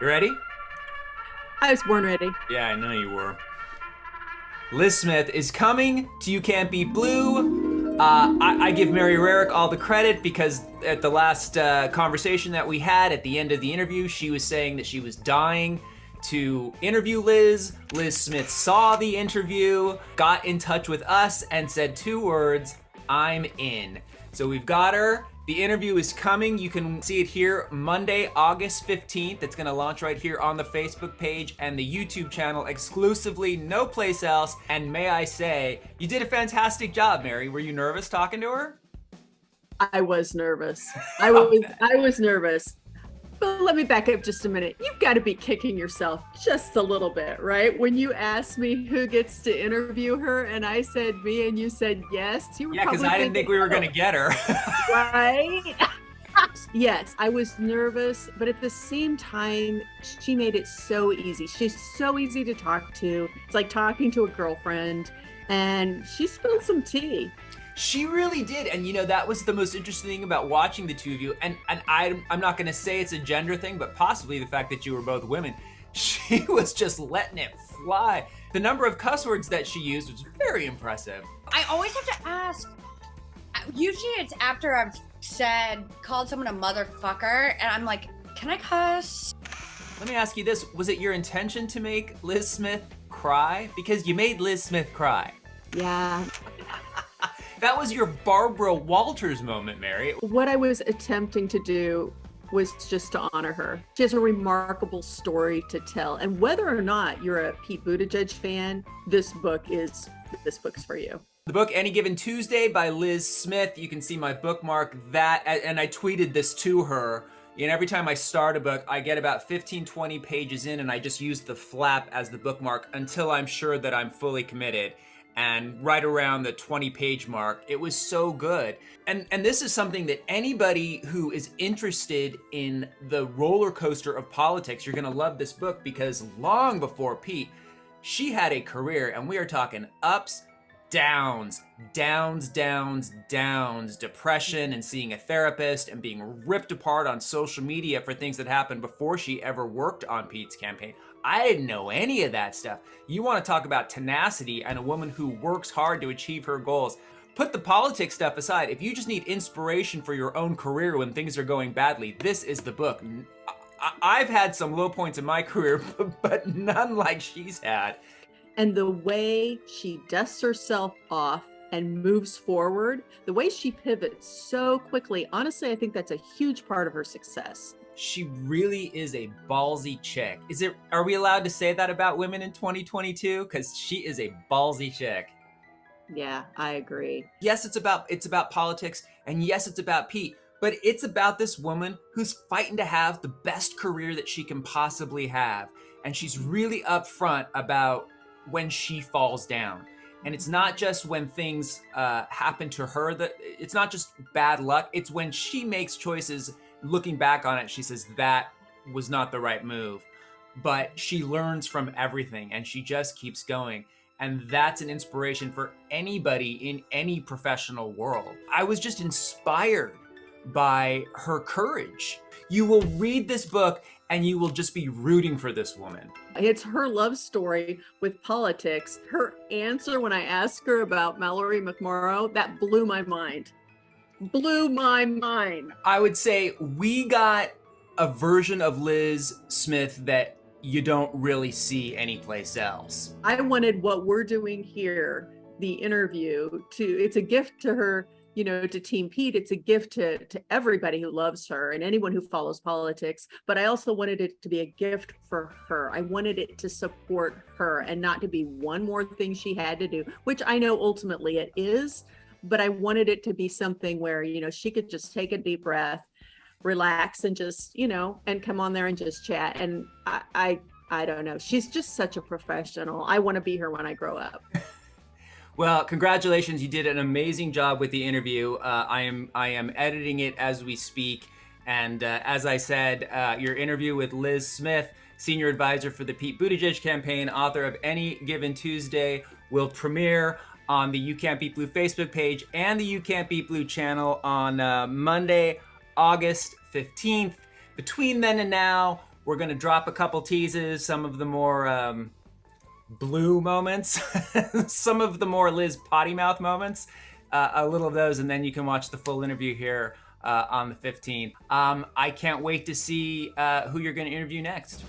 You ready? I was born ready. Yeah, I know you were. Lis Smith is coming to You Can't Beat Blue. I give Mary Rarick all the credit because at the last conversation that we had at the end of the interview, she was saying that she was dying to interview Liz. Lis Smith saw the interview, got in touch with us, and said two words, "I'm in." So we've got her. The interview is coming. You can see it here Monday, August 15th. It's gonna launch right here on the Facebook page and the YouTube channel exclusively, no place else. And may I say, you did a fantastic job, Mary. Were you nervous talking to her? I was nervous. I was nervous. But let me back up just a minute. You've got to be kicking yourself just a little bit, right? When you asked me who gets to interview her and I said me and you said yes, you were Yeah, because I didn't think we were gonna get her. right? Yes, I was nervous, but at the same time, she made it so easy. She's so easy to talk to. It's like talking to a girlfriend, and she spilled some tea. She really did, and you know, that was the most interesting thing about watching the two of you, and I'm not gonna say it's a gender thing, but possibly the fact that you were both women. She was just letting it fly. The number of cuss words that she used was very impressive. I always have to ask, usually it's after I've called someone a motherfucker, and I'm like, can I cuss? Let me ask you this, was it your intention to make Lis Smith cry? Because you made Lis Smith cry. Yeah. That was your Barbara Walters moment, Mary. What I was attempting to do was just to honor her. She has a remarkable story to tell. And whether or not you're a Pete Buttigieg fan, this book is for you. The book, Any Given Tuesday by Lis Smith. You can see my bookmark that, and I tweeted this to her. And every time I start a book, I get about 15, 20 pages in, and I just use the flap as the bookmark until I'm sure that I'm fully committed. And right around the 20-page mark, it was so good. And this is something that anybody who is interested in the roller coaster of politics, you're gonna love this book, because long before Pete, she had a career, and we are talking ups, downs, depression, and seeing a therapist, and being ripped apart on social media for things that happened before she ever worked on Pete's campaign. I didn't know any of that stuff. You want to talk about tenacity and a woman who works hard to achieve her goals. Put the politics stuff aside. If you just need inspiration for your own career when things are going badly, this is the book. I've had some low points in my career, but none like she's had. And the way she dusts herself off and moves forward, the way she pivots so quickly, honestly, I think that's a huge part of her success. She really is a ballsy chick. Are we allowed to say that about women in 2022? Because she is a ballsy chick. Yeah, I agree. Yes, it's about politics, and yes, it's about Pete, but it's about this woman who's fighting to have the best career that she can possibly have. And she's really upfront about when she falls down. And it's not just when things happen to her, that it's not just bad luck, it's when she makes choices. Looking back on it, she says that was not the right move, but she learns from everything and she just keeps going. And that's an inspiration for anybody in any professional world. I was just inspired by her courage. You will read this book and you will just be rooting for this woman. It's her love story with politics. Her answer when I asked her about Mallory McMorrow, that blew my mind. Blew my mind. I would say we got a version of Lis Smith that you don't really see anyplace else. I wanted what we're doing here, the interview, it's a gift to her, to Team Pete. It's a gift to everybody who loves her and anyone who follows politics. But I also wanted it to be a gift for her. I wanted it to support her and not to be one more thing she had to do, which I know ultimately it is. But I wanted it to be something where, she could just take a deep breath, relax, and just, and come on there and just chat. And I don't know. She's just such a professional. I want to be her when I grow up. Well, congratulations. You did an amazing job with the interview. I am editing it as we speak. And as I said, your interview with Lis Smith, senior advisor for the Pete Buttigieg campaign, author of Any Given Tuesday, will premiere on the You Can't Beat Blue Facebook page and the You Can't Beat Blue channel on Monday, August 15th. Between then and now, We're going to drop a couple teases, some of the more blue moments, some of the more Liz potty mouth moments, a little of those, and then you can watch the full interview here on the 15th. I can't wait to see who you're going to interview next.